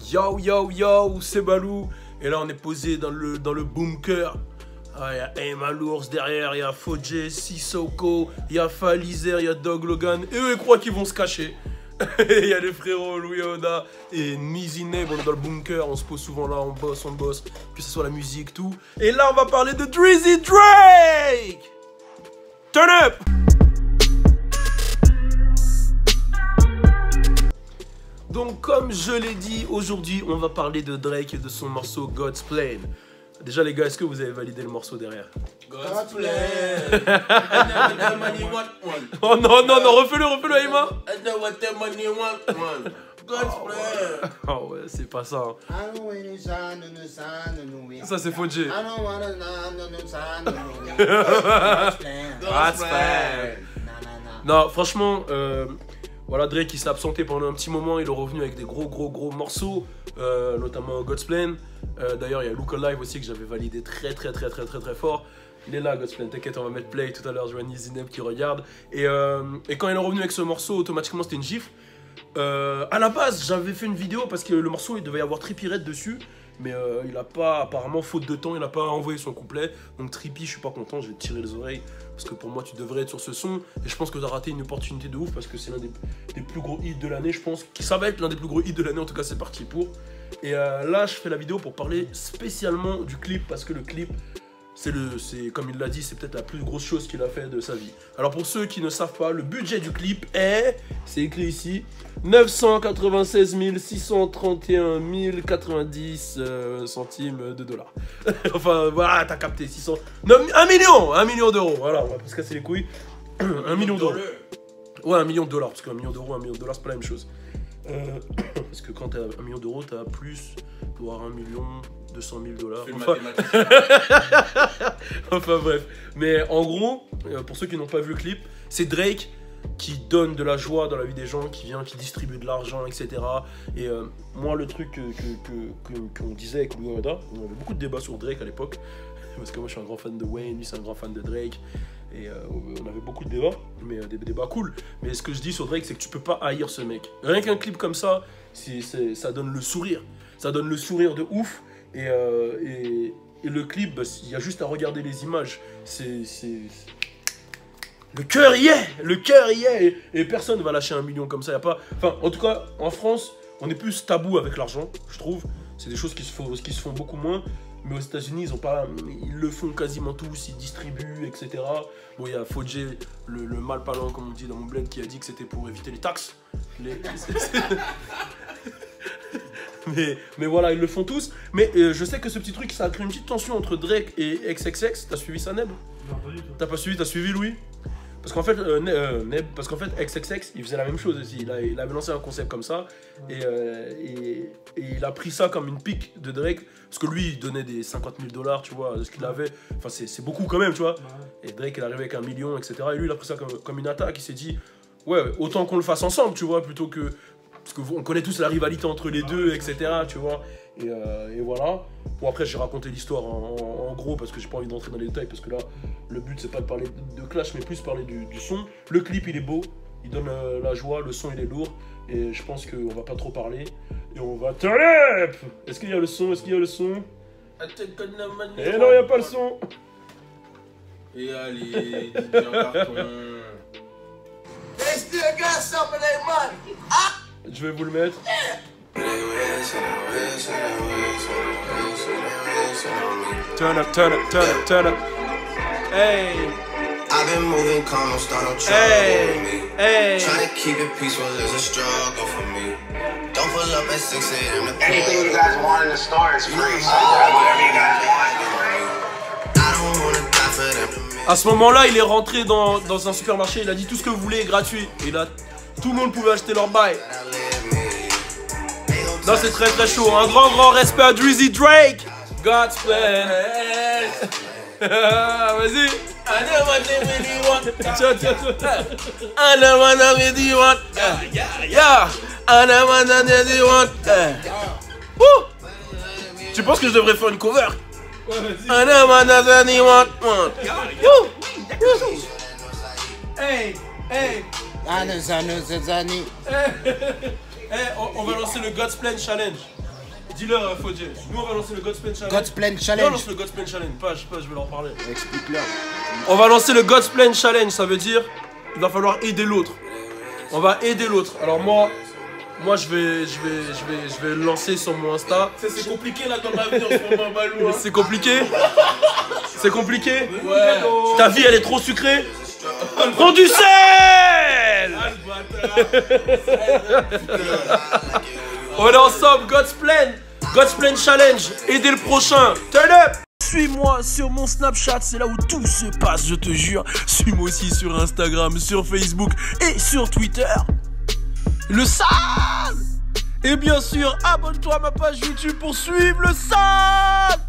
Yo yo yo, c'est Balou. Et là on est posé dans le bunker. Il y a Emma l'ours derrière, il y a Fodje, Sissoko, il y a Falizer, il y a Dog Logan. Et eux ils croient qu'ils vont se cacher. Il y a les frérots Louis Oda et Nizineb, on est dans le bunker, on se pose souvent là, on bosse, que ce soit la musique, tout. Et là on va parler de Drizzy Drake. Turn up. Donc comme je l'ai dit, aujourd'hui on va parler de Drake et de son morceau God's Plan. Déjà les gars, est-ce que vous avez validé le morceau derrière? God's Plan. Oh non, non, non, refais-le Aïma. God's Plan. Oh ouais, c'est pas ça. Ça c'est Fodje. God's Plan. Non, franchement, voilà, Drake il s'est absenté pendant un petit moment, il est revenu avec des gros morceaux, notamment God's Plan. D'ailleurs, il y a Look Alive aussi que j'avais validé très fort. Il est là, God's Plan, t'inquiète, on va mettre play tout à l'heure, je vois Nizineb qui regarde. Et quand il est revenu avec ce morceau, automatiquement c'était une gifle. À la base, j'avais fait une vidéo parce que le morceau il devait y avoir Trippie Redd dessus. Mais il a pas, apparemment, faute de temps, il n'a pas envoyé son couplet. Donc Trippie, je suis pas content, je vais te tirer les oreilles. Parce que pour moi, tu devrais être sur ce son. Et je pense que tu as raté une opportunité de ouf. Parce que c'est l'un des plus gros hits de l'année, je pense. Ça va être l'un des plus gros hits de l'année, en tout cas, c'est parti pour. Et là, je fais la vidéo pour parler spécialement du clip. Parce que le clip, c'est comme il l'a dit, c'est peut-être la plus grosse chose qu'il a fait de sa vie. Alors pour ceux qui ne savent pas, le budget du clip est, c'est écrit ici, 996 631 090 centimes de dollars. Enfin voilà, t'as capté, 600... Non, 1 million d'euros, voilà, on va pas se casser les couilles. 1 million d'euros. Ouais, 1 million de dollars, parce qu'un million d'euros, 1 million de dollars, c'est pas la même chose. Parce que quand t'as 1 million d'euros, t'as plus, tu dois avoir 1 200 000 dollars. Enfin bref. Mais en gros, pour ceux qui n'ont pas vu le clip, c'est Drake qui donne de la joie dans la vie des gens, qui vient, qui distribue de l'argent, etc. Et moi, le truc qu'on disait avec Louis Oda, on avait beaucoup de débats sur Drake à l'époque. Parce que moi, je suis un grand fan de Wayne, lui, c'est un grand fan de Drake. Et on avait beaucoup de débats, mais des débats cool. Mais ce que je dis sur Drake, c'est que tu peux pas haïr ce mec. Rien qu'un clip comme ça, ça donne le sourire. Ça donne le sourire de ouf. Et le clip, bah, il y a juste à regarder les images. Le cœur y est. Le cœur y est. Et personne ne va lâcher 1 million comme ça. Y a pas... Enfin, en tout cas, en France, on est plus tabou avec l'argent, je trouve. C'est des choses qui se font beaucoup moins. Mais aux États-Unis, ils le font quasiment tous, ils distribuent, etc. Bon, il y a Fodje, le mal parlant, comme on dit dans mon bled, qui a dit que c'était pour éviter les taxes. Mais voilà, ils le font tous. Mais je sais que ce petit truc, ça a créé une petite tension entre Drake et XXX. T'as suivi ça, Neb? Non, pas du tout. T'as pas suivi? T'as suivi, Louis? Parce qu'en fait, XXX, il faisait la même chose aussi. Il avait lancé un concept comme ça. Et il a pris ça comme une pique de Drake. Parce que lui, il donnait des 50 000 dollars, tu vois, ce qu'il avait. Enfin, c'est beaucoup quand même, tu vois. Et Drake, il est arrivé avec 1 million, etc. Et lui, il a pris ça comme une attaque. Il s'est dit, ouais, autant qu'on le fasse ensemble, tu vois, plutôt que... Parce qu'on connaît tous la rivalité entre les deux, etc. Tu vois. Et voilà. Bon, après, j'ai raconté l'histoire en gros parce que j'ai pas envie d'entrer dans les détails. Parce que là, le but, c'est pas de parler de clash, mais plus parler du son. Le clip, il est beau. Il donne la joie. Le son, il est lourd. Et je pense qu'on va pas trop parler. Et on va turn up. Est-ce qu'il y a le son? Eh non, il n'y a pas le son. Et allez, DJ en carton. They still got some of their money. Je vais vous le mettre. Turn up, turn up, turn up, turn up. Hey. I've been moving calm, don't start no trouble with me. Hey. Trying to keep it peaceful is a struggle for me. Don't pull up at 6 a.m. to Anything you guys want in the store is free. So whatever you guys want. I don't wanna die for them. À ce moment-là, il est rentré dans un supermarché, il a dit tout ce que vous voulez est gratuit. Et là, tout le monde pouvait acheter leur bail. Non, c'est très chaud. Un grand respect à Drizzy Drake. God's Plan. Vas-y. I never did really want. Tiens. I never really want. Yeah. I never really want. Woo. Tu penses que je devrais faire une cover? I never really want. Hey. On va lancer le God's Plan Challenge. Dis-leur, Fodje. Nous, on va lancer le God's Plan Challenge. God's Plan Non, Challenge. lance le God's Plan Challenge. Pas, je vais leur parler. Explique-leur. On va lancer le God's Plan Challenge. Ça veut dire, il va falloir aider l'autre. On va aider l'autre. Alors moi, je vais le lancer sur mon Insta. C'est compliqué là dans ma vie en ce moment, Balou. Hein. C'est compliqué. C'est compliqué. Ouais. Ta vie, elle est trop sucrée. Prends du sel. Ah, le bâtard. On est ensemble, God's Plan Challenge, aider le prochain, turn up. Suis-moi sur mon Snapchat, c'est là où tout se passe, je te jure. Suis-moi aussi sur Instagram, sur Facebook et sur Twitter. Le sale. Et bien sûr, abonne-toi à ma page YouTube pour suivre le sale.